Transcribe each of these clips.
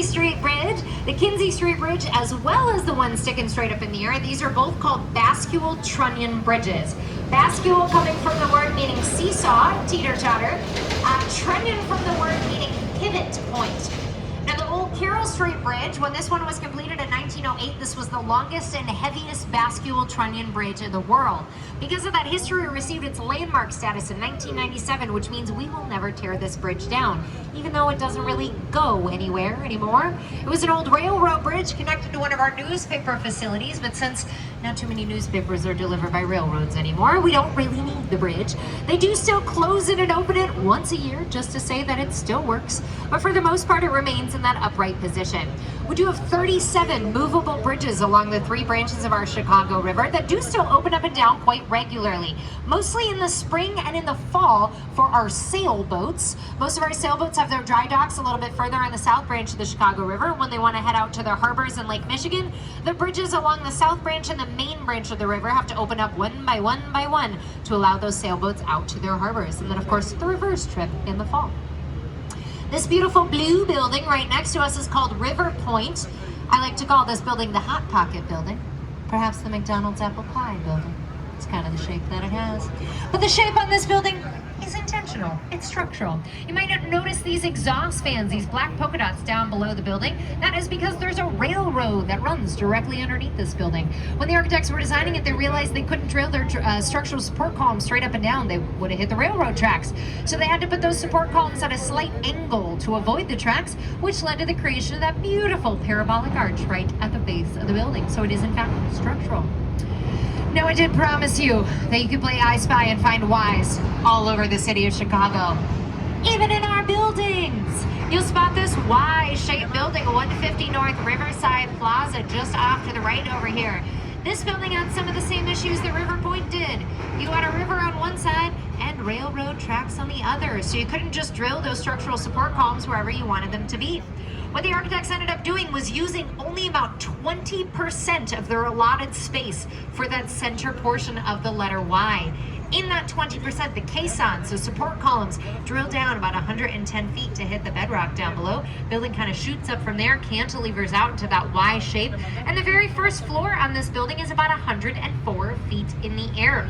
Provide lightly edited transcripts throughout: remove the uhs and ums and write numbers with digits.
Street Bridge, the Kinzie Street Bridge, as well as the one sticking straight up in the air. These are both called bascule trunnion bridges. Bascule coming from the word meaning seesaw, teeter-totter. Trunnion from the word meaning pivot point. Now the old Carroll Street Bridge, when this one was completed in 1908, this was the longest and heaviest bascule trunnion bridge in the world. Because of that history, it received its landmark status in 1997, which means we will never tear this bridge down, even though it doesn't really go anywhere anymore. It was an old railroad bridge connected to one of our newspaper facilities, but since not too many newspapers are delivered by railroads anymore, we don't really need the bridge. They do still close it and open it once a year just to say that it still works, but for the most part it remains in that upright position. We do have 37 movable bridges along the 3 branches of our Chicago River that do still open up and down quite regularly, mostly in the spring and in the fall for our sailboats. Most of our sailboats have their dry docks a little bit further on the south branch of the Chicago River. When they want to head out to their harbors in Lake Michigan, the bridges along the south branch and the main branch of the river have to open up one by one to allow those sailboats out to their harbors. And then of course the reverse trip in the fall. This beautiful blue building right next to us is called River Point. I like to call this building the Hot Pocket building, perhaps the McDonald's apple pie building. It's kind of the shape that it has. But the shape on this building is intentional. It's structural. You might notice these exhaust fans, these black polka dots down below the building. That is because there's a railroad that runs directly underneath this building. When the architects were designing it, they realized they couldn't drill their structural support columns straight up and down. They would have hit the railroad tracks. So they had to put those support columns at a slight angle to avoid the tracks, which led to the creation of that beautiful parabolic arch right at the base of the building. So it is in fact structural. Now, I did promise you that you could play I Spy and find Whys all over the city of Chicago. Even in our buildings. You'll spot this Y-shaped building, 150 North Riverside Plaza, just off to the right over here. This building had some of the same issues that River Point did. You had a river on one side and railroad tracks on the other, so you couldn't just drill those structural support columns wherever you wanted them to be. What the architects ended up doing was using only about 20% of their allotted space for that center portion of the letter Y. In that 20%, the caissons, so support columns, drill down about 110 feet to hit the bedrock down below. Building kind of shoots up from there, cantilevers out into that Y shape, and the very first floor on this building is about 104 feet in the air.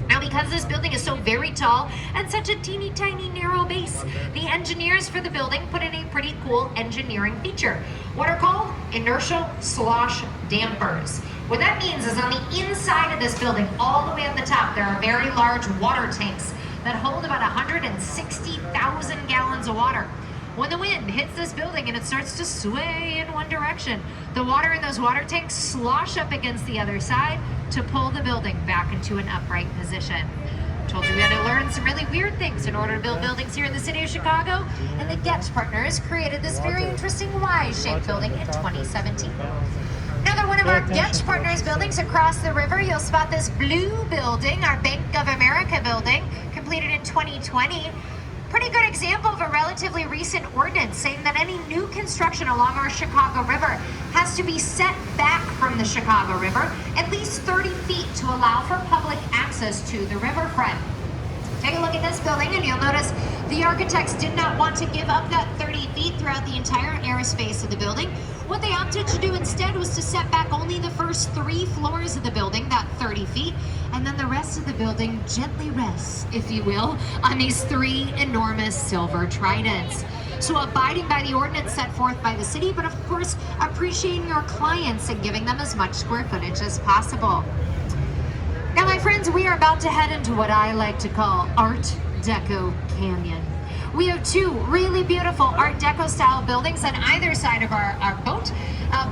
Now, because this building is so very tall and such a teeny tiny narrow base, the engineers for the building put in a pretty cool engineering feature, what are called inertial slosh dampers. What that means is on the inside of this building, all the way at the top, there are very large water tanks that hold about 160,000 gallons of water. When the wind hits this building and it starts to sway in one direction, the water in those water tanks slosh up against the other side to pull the building back into an upright position. Told you we had to learn some really weird things in order to build buildings here in the city of Chicago, and the Getch Partners created this very interesting Y-shaped building in 2017. Another one of our Getch Partners buildings across the river, you'll spot this blue building, our Bank of America building, completed in 2020. Pretty good example of a relatively recent ordinance saying that any new construction along our Chicago River has to be set back from the Chicago River at least 30 feet to allow for public access to the riverfront. Take a look at this building and you'll notice the architects did not want to give up that 30 feet throughout the entire airspace of the building. What they opted to do instead was to set back only the first 3 floors of the building, that 30 feet, and then the rest of the building gently rests, if you will, on these 3 enormous silver tridents. So abiding by the ordinance set forth by the city, but of course appreciating your clients and giving them as much square footage as possible. Now, my friends, we are about to head into what I like to call Art Deco Canyon. We have 2 really beautiful Art Deco style buildings on either side of our boat,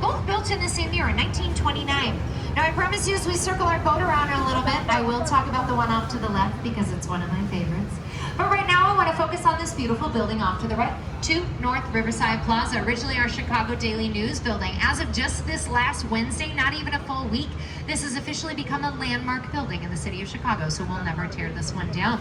both built in the same year, in 1929. Now, I promise you, as we circle our boat around in a little bit, I will talk about the one off to the left because it's one of my favorites. But right now, I want to focus on this beautiful building off to the right, 2 North Riverside Plaza, originally our Chicago Daily News building. As of just this last Wednesday, not even a full week, this has officially become a landmark building in the city of Chicago, so we'll never tear this one down.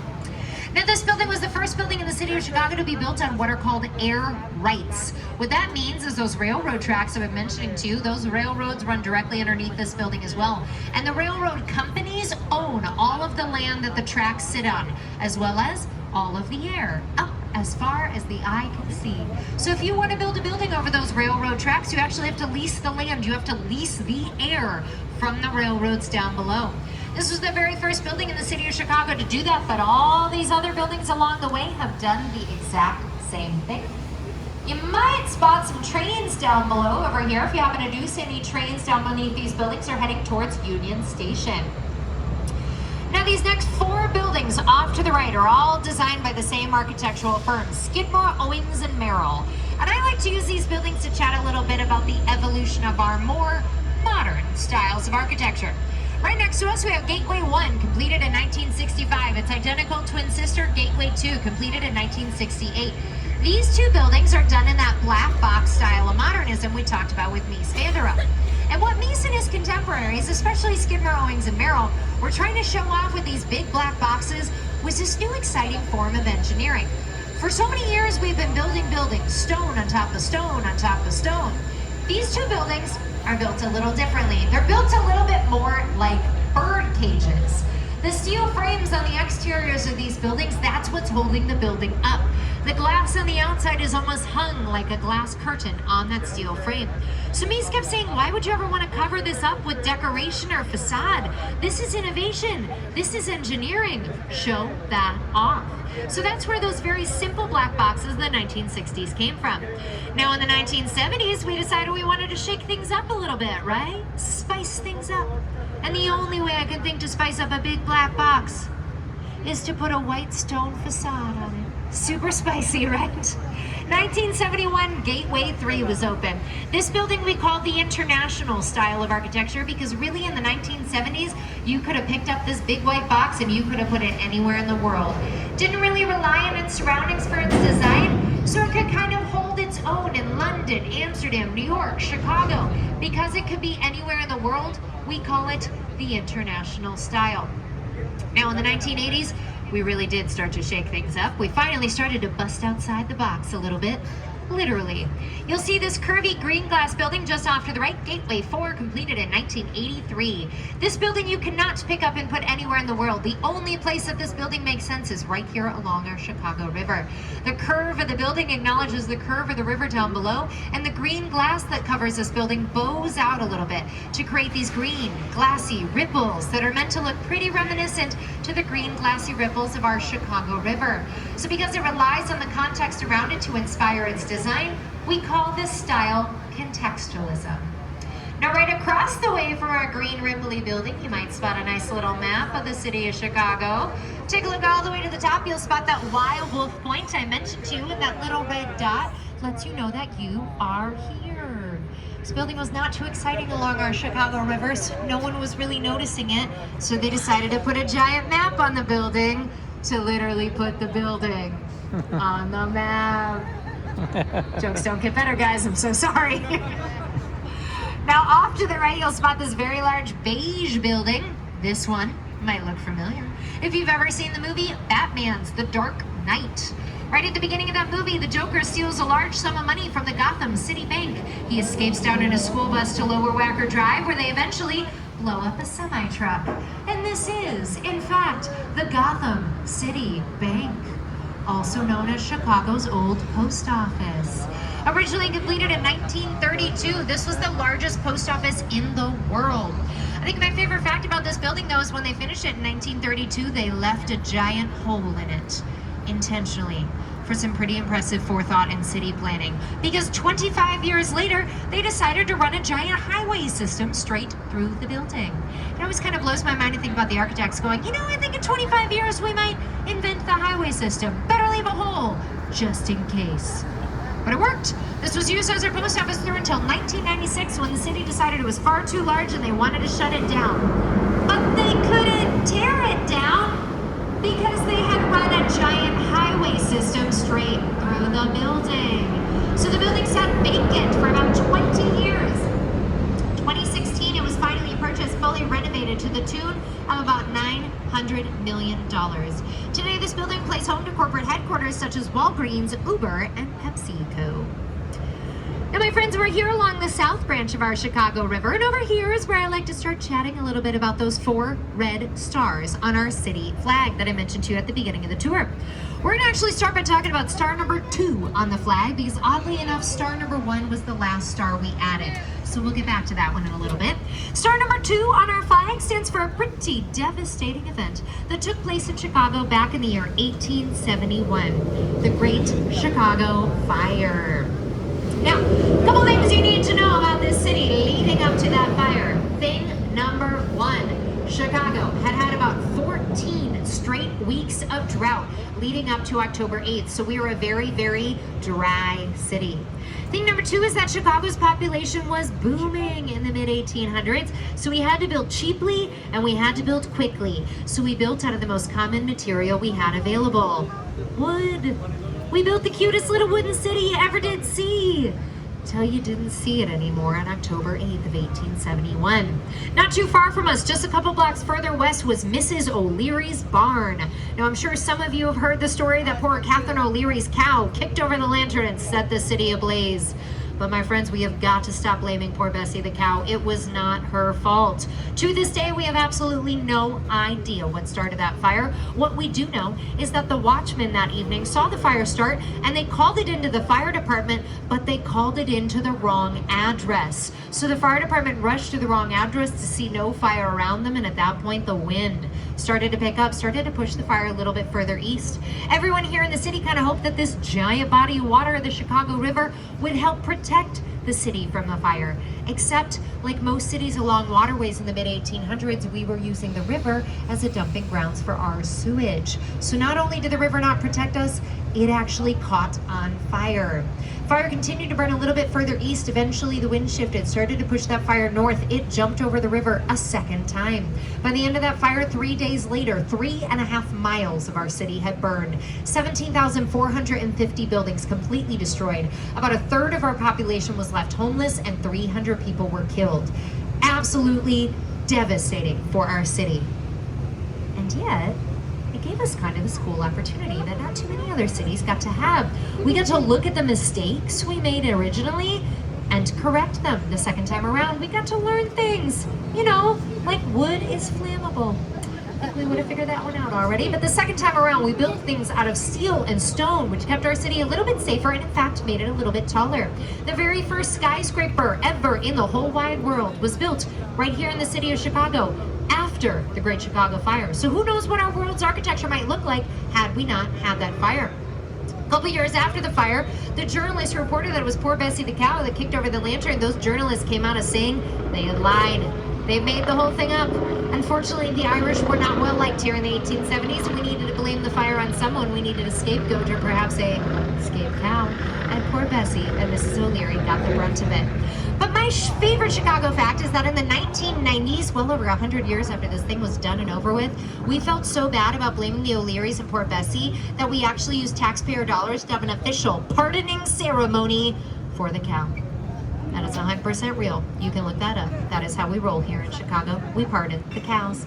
Now, this building was the first building in the city of Chicago to be built on what are called air rights. What that means is those railroad tracks I've been mentioning to you, those railroads run directly underneath this building as well. And the railroad companies own all of the land that the tracks sit on, as well as all of the air. Oh, as far as the eye can see. So if you want to build a building over those railroad tracks, you actually have to lease the land. You have to lease the air from the railroads down below. This was the very first building in the city of Chicago to do that, but all these other buildings along the way have done the exact same thing. You might spot some trains down below over here if you happen to do see any trains down beneath these buildings are heading towards Union Station. Now these next 4 buildings off to the right are all designed by the same architectural firms, Skidmore, Owings, and Merrill. And I like to use these buildings to chat a little bit about the evolution of our more modern styles of architecture. Right next to us we have Gateway 1, completed in 1965. Its identical twin sister, Gateway 2, completed in 1968. These 2 buildings are done in that black box style of modernism we talked about with Mies van der Rohe. And what Mies and his contemporaries, especially Skidmore, Owings, and Merrill, were trying to show off with these big black boxes was this new exciting form of engineering. For so many years we've been building buildings, stone on top of stone on top of stone. These 2 buildings are built a little differently. They're built a little bit more like bird cages. The steel frames on the exteriors of these buildings, that's what's holding the building up. The glass on the outside is almost hung like a glass curtain on that steel frame. So Mies kept saying, why would you ever want to cover this up with decoration or facade? This is innovation. This is engineering. Show that off. So that's where those very simple black boxes of the 1960s came from. Now in the 1970s, we decided we wanted to shake things up a little bit, right? Spice things up. And the only way I can think to spice up a big black box is to put a white stone facade on it. Super spicy, right? 1971, Gateway 3 was open. This building we called the International style of architecture because really in the 1970s, you could have picked up this big white box and you could have put it anywhere in the world. Didn't really rely on its surroundings for its design, so it could kind of hold its own in London, Amsterdam, New York, Chicago. Because it could be anywhere in the world, we call it the International style. Now in the 1980s, we really did start to shake things up. We finally started to bust outside the box a little bit, literally. You'll see this curvy green glass building just off to the right, Gateway 4, completed in 1983. This building you cannot pick up and put anywhere in the world. The only place that this building makes sense is right here along our Chicago River. The curve of the building acknowledges the curve of the river down below, and the green glass that covers this building bows out a little bit to create these green, glassy ripples that are meant to look pretty reminiscent to the green, glassy ripples of our Chicago River. So because it relies on the context around it to inspire its design, we call this style contextualism. Now right across the way from our green ripply building, you might spot a nice little map of the city of Chicago. Take a look all the way to the top, you'll spot that Wild Wolf Point I mentioned to you, and that little red dot lets you know that you are here. This building was not too exciting along our Chicago rivers. No one was really noticing it, so they decided to put a giant map on the building to literally put the building on the map. Jokes don't get better, guys. I'm so sorry. Now off to the right, you'll spot this very large beige building. This one might look familiar if you've ever seen the movie Batman's The Dark Knight. Right at the beginning of that movie, the Joker steals a large sum of money from the Gotham City Bank. He escapes down in a school bus to Lower Wacker Drive, where they eventually blow up a semi-truck. And this is, in fact, the Gotham City Bank, also known as Chicago's old post office. Originally completed in 1932, this was the largest post office in the world. I think my favorite fact about this building, though, is when they finished it in 1932, they left a giant hole in it, intentionally, for some pretty impressive forethought in city planning. Because 25 years later, they decided to run a giant highway system straight through the building. It always kind of blows my mind to think about the architects going, you know, I think in 25 years we might invent the highway system. Better leave a hole, just in case. But it worked. This was used as their post office through until 1996, when the city decided it was far too large and they wanted to shut it down. But they couldn't tear it down because they had run a giant highway system straight through the building. So the building sat vacant for about 20 years. 2016, it was finally purchased, fully renovated to the tune of about $900 million. Today, this building plays home to corporate headquarters such as Walgreens, Uber, and PepsiCo. Now, my friends, we're here along the south branch of our Chicago River, and over here is where I like to start chatting a little bit about those 4 red stars on our city flag that I mentioned to you at the beginning of the tour. We're gonna actually start by talking about star number 2 on the flag, because oddly enough, star number 1 was the last star we added. So we'll get back to that one in a little bit. Star number 2 on our flag stands for a pretty devastating event that took place in Chicago back in the year 1871, the Great Chicago Fire. Now, a couple things you need to know about this city leading up to that fire. Thing number 1, Chicago had about 14 straight weeks of drought leading up to October 8th. So we were a very, very dry city. Thing number 2 is that Chicago's population was booming in the mid-1800s. So we had to build cheaply and we had to build quickly. So we built out of the most common material we had available: wood. We built the cutest little wooden city you ever did see. Till you didn't see it anymore on October 8th of 1871. Not too far from us, just a couple blocks further west, was Mrs. O'Leary's barn. Now, I'm sure some of you have heard the story that poor Catherine O'Leary's cow kicked over the lantern and set the city ablaze. But my friends, we have got to stop blaming poor Bessie the cow. It was not her fault. To this day, we have absolutely no idea what started that fire. What we do know is that the watchmen that evening saw the fire start and they called it into the fire department, but they called it into the wrong address. So the fire department rushed to the wrong address to see no fire around them, and at that point the wind started to pick up, started to push the fire a little bit further east. Everyone here in the city kind of hoped that this giant body of water, the Chicago River, would help protect the city from the fire. Except, like most cities along waterways in the mid-1800s, we were using the river as a dumping grounds for our sewage. So not only did the river not protect us, it actually caught on fire. Fire continued to burn a little bit further east. Eventually the wind shifted, started to push that fire north. It jumped over the river a second time. By the end of that fire, 3 days later, 3.5 miles of our city had burned. 17,450 buildings completely destroyed. About a third of our population was left homeless and 300 people were killed. Absolutely devastating for our city. And yet, it gave us kind of this cool opportunity that not too many other cities got to have. We got to look at the mistakes we made originally and correct them the second time around. We got to learn things, you know, like wood is flammable. I think we would have figured that one out already. But the second time around, we built things out of steel and stone, which kept our city a little bit safer and in fact made it a little bit taller. The very first skyscraper ever in the whole wide world was built right here in the city of Chicago after the Great Chicago Fire. So who knows what our world's architecture might look like had we not had that fire. A couple years after the fire, the journalists reported that it was poor Bessie the cow that kicked over the lantern. Those journalists came out as saying they had lied. They made the whole thing up. Unfortunately, the Irish were not well liked here in the 1870s, and we needed to blame the fire on someone. We needed a scapegoat, or perhaps a escaped cow. And poor Bessie and Mrs. O'Leary got the brunt of it. But my favorite Chicago fact is that in the 1990s, well over 100 years after this thing was done and over with, we felt so bad about blaming the O'Learys and poor Bessie that we actually used taxpayer dollars to have an official pardoning ceremony for the cow. That is 100% real. You can look that up. That is how we roll here in Chicago. We pardon the cows.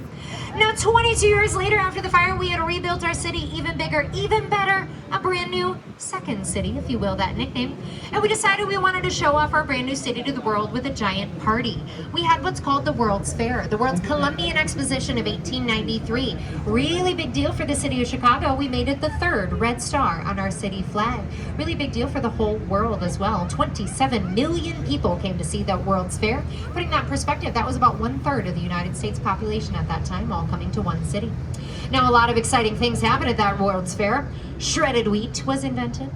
Now, 22 years later after the fire, we had rebuilt our city even bigger, even better, a brand new second city, if you will, that nickname. And we decided we wanted to show off our brand new city to the world with a giant party. We had what's called the World's Fair, the World's Columbian Exposition of 1893. Really big deal for the city of Chicago. We made it the third red star on our city flag. Really big deal for the whole world as well. 27 million people came to see the World's Fair. Putting that in perspective, that was about 1/3 of the United States population at that time, all coming to one city. Now, a lot of exciting things happened at that World's Fair. Shredded wheat was invented.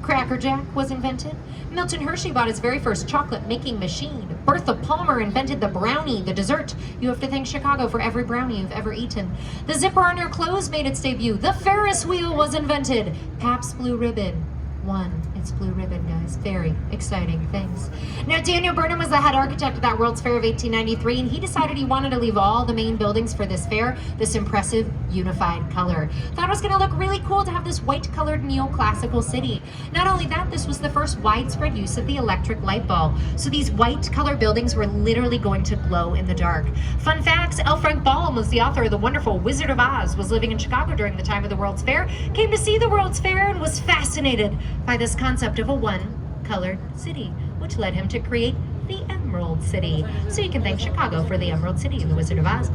Cracker Jack was invented. Milton Hershey bought his very first chocolate making machine. Bertha Palmer invented the brownie, the dessert. You have to thank Chicago for every brownie you've ever eaten. The zipper on your clothes made its debut. The Ferris wheel was invented. Pabst Blue Ribbon won its blue ribbon, guys. Very exciting things. Now, Daniel Burnham was the head architect of that World's Fair of 1893, and he decided he wanted to leave all the main buildings for this fair this impressive unified color. Thought it was going to look really cool to have this white-colored neoclassical city. Not only that, this was the first widespread use of the electric light bulb. So these white-color buildings were literally going to glow in the dark. Fun facts, L. Frank Baum was the author of the wonderful Wizard of Oz, was living in Chicago during the time of the World's Fair, came to see the World's Fair, and was fascinated by this concept of a one-colored city, which led him to create the Emerald City. So you can thank Chicago for the Emerald City in the Wizard of Oz.